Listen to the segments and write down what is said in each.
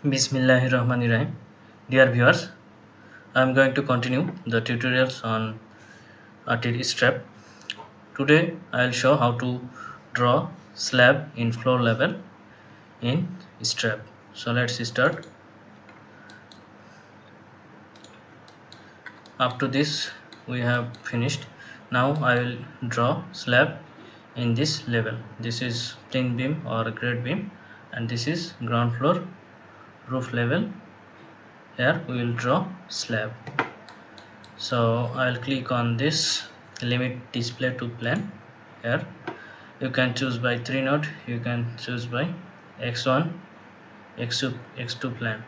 Bismillahirrahmanirrahim. Dear viewers, I am going to continue the tutorials on artillery strap. Today I will show how to draw slab in floor level in strap. So let's start. Up to this we have finished. Now I will draw slab in this level. This is plain beam or grade beam, and this is ground floor roof level. Here we will draw slab. So I'll click on this limit display to plan. Here you can choose by 3 node, you can choose by x1, x2, x2 plan,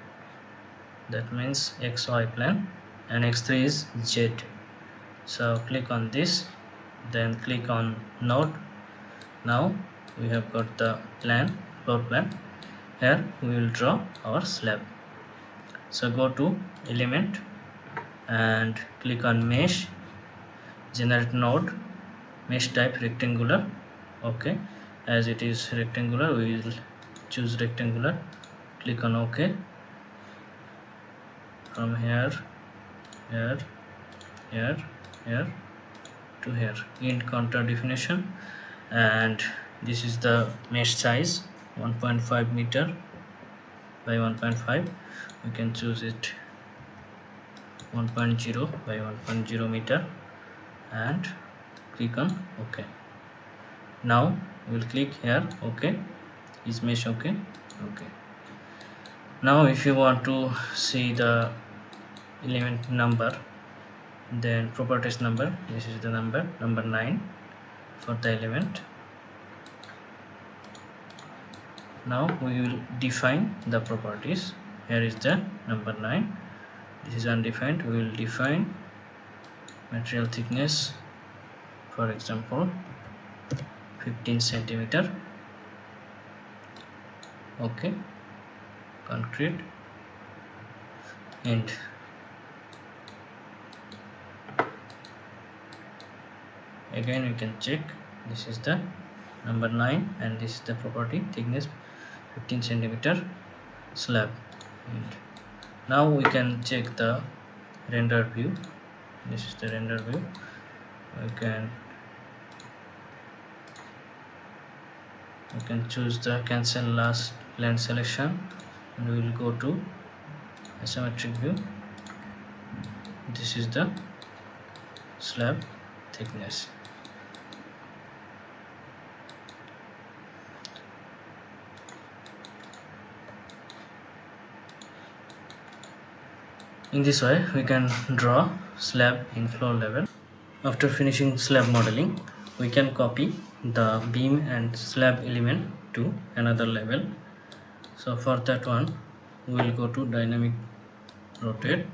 that means xy plan, and x3 is z. So click on this, then click on node. Now we have got the plan, floor plan. Here we will draw our slab. So go to element and click on mesh, generate node, mesh type rectangular. Okay, as it is rectangular we will choose rectangular. Click on OK. From here to here, in contour definition, and this is the mesh size 1.5 meter by 1.5. we can choose it 1.0 by 1.0 meter and click on OK. Now we will click here OK. Is mesh OK? OK. Now if you want to see the element number, then properties number, this is the number 9 for the element. Now we will define the properties. Here is the number 9. This is undefined. We will define material thickness, for example 15 centimeter. Okay, concrete, and again you can check, this is the number 9 and this is the property thickness 15 centimeter slab. And now we can check the render view. This is the render view. We can choose the cancel last plan selection, and we will go to isometric view. This is the slab thickness. In this way we can draw slab in floor level. After finishing slab modeling, we can copy the beam and slab element to another level. So for that one we will go to dynamic rotate,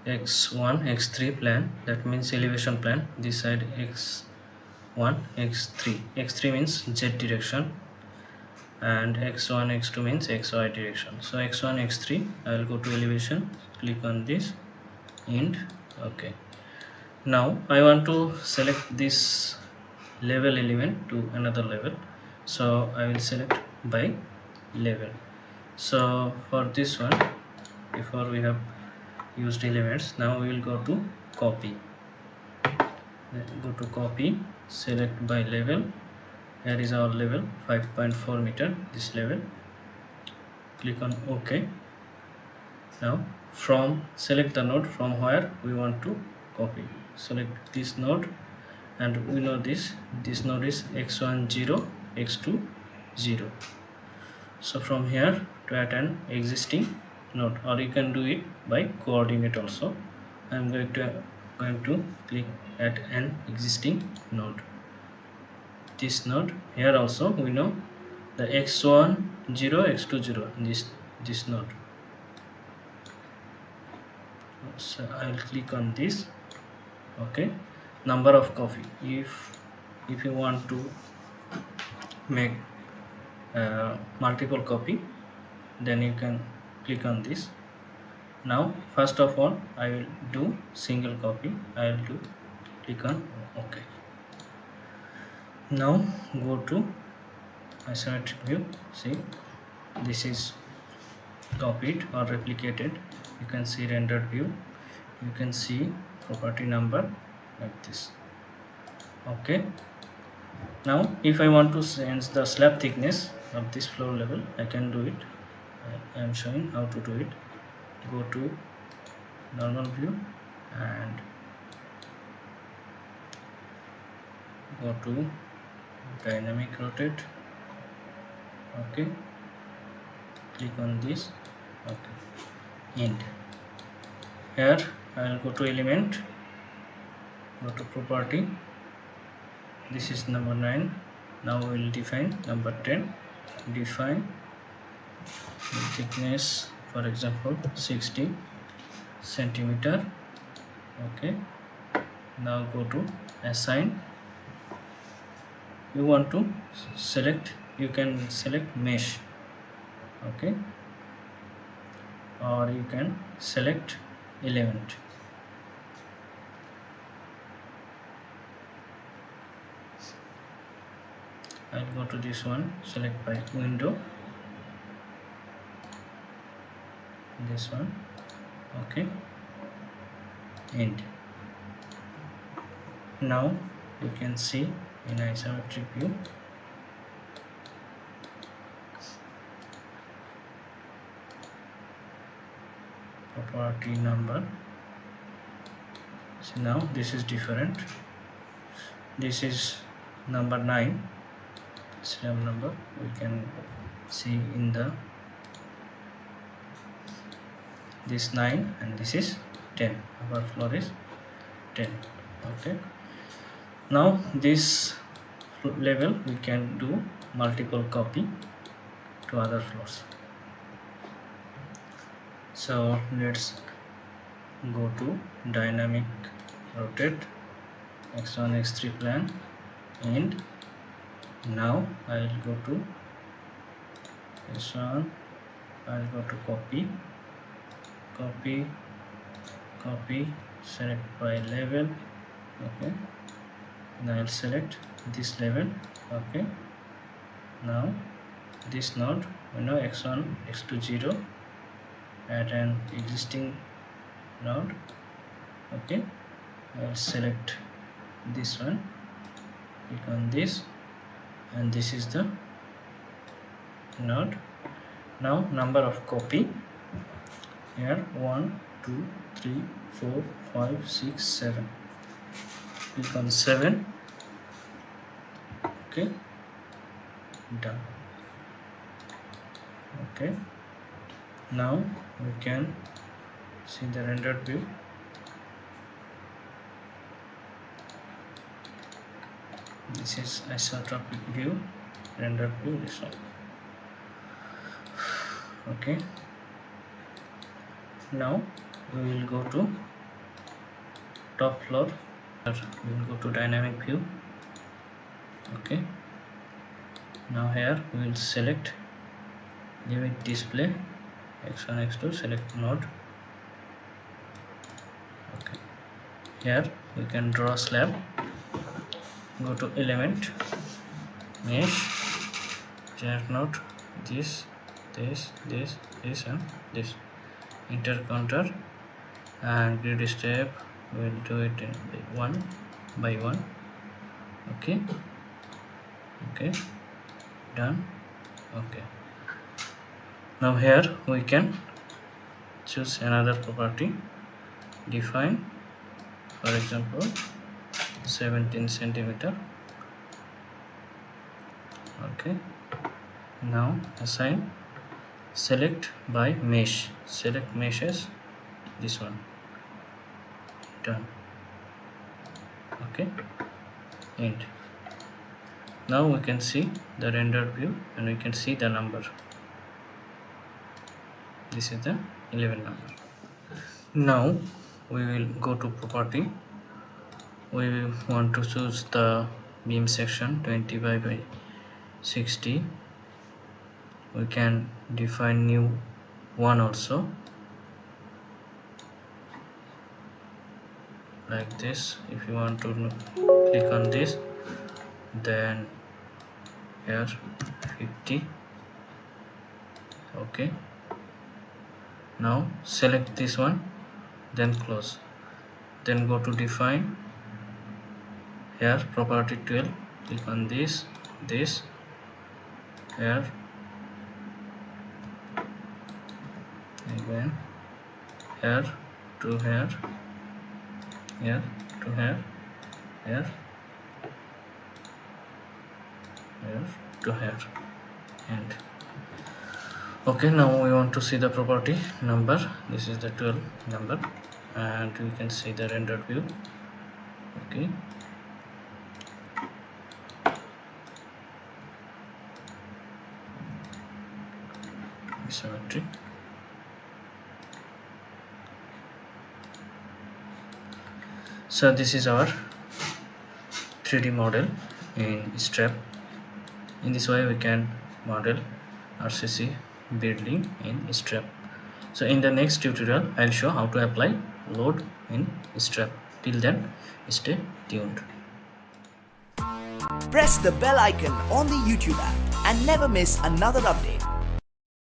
x1 x3 plan, that means elevation plan. This side x1 x3 means z direction, and x1 x2 means xy direction. So x1 x3, I will go to elevation, click on this, and OK. Now I want to select this level element to another level, so I will select by level. So for this one, before we have used elements, now we will go to copy. Go to copy, select by level. Here is our level 5.4 meter, this level. Click on OK. Now from select the node from where we want to copy. Select this node, and we know this node is x1 0, x2 0. So from here to add an existing node, or you can do it by coordinate also. I am going to click at an existing node. This node, here also we know the x1 0, x2 0, this node. So I will click on this. Okay, number of copy. If you want to make multiple copy, then you can click on this. Now first of all I will do single copy. I will do click on OK. Now go to isometric view. See, this is copied or replicated. You can see rendered view, you can see property number like this. Okay, now if I want to change the slab thickness of this floor level, I can do it. I am showing how to do it. Go to normal view and go to dynamic rotate. Okay, click on this. Okay, end. Here I will go to element, go to property. This is number 9. Now we will define number 10. Define thickness, for example 60 centimeter. Okay, now go to assign. You want to select, you can select mesh. Okay, or you can select element. I'll go to this one, select by window, this one. Okay, end. Now you can see in isometric view property number. So now this is different. This is number 9 slab number. We can see in the this 9 and this is 10. Our floor is 10. Okay, now this level we can do multiple copy to other floors. So let's go to dynamic rotate, x1 x3 plan, and now I will go to this one. I will go to copy, select by level. Okay, now I'll select this level. Okay, now this node, x1 x2 0 at an existing node. Okay, I'll select this one, click on this, and this is the node. Now number of copy here 1 2 3 4 5 6 7. Click on 7. Okay, done. Okay, now we can see the rendered view. This is isotropic view, rendered view, this one. Okay, now we will go to top floor. We will go to dynamic view. Okay, now here we will select limit display x1 x2, select node. Okay, here we can draw slab. Go to element, mesh, generic node, this and this. Enter counter and grid step. We will do it in one by one. Okay, done. Okay, now here we can choose another property. Define, for example 17 centimeter. Okay, now assign, select by mesh, select meshes, this one. Done. Okay, end. Now we can see the rendered view and we can see the number. This is the 11 number. Now we will go to property. We want to choose the beam section 25 by 60. We can define new one also. like this. If you want to click on this, then here 50. Okay, now select this one, then close, then go to define. Here property 12, click on this here, again here to here, here to here, here to here, and okay, now we want to see the property number. This is the 12 number, and we can see the rendered view. Okay, symmetry. So this is our 3D model in SLAB. In this way we can model RCC building in SLAB. So in the next tutorial I'll show how to apply load in SLAB. Till then, stay tuned. Press the bell icon on the YouTube app and never miss another update.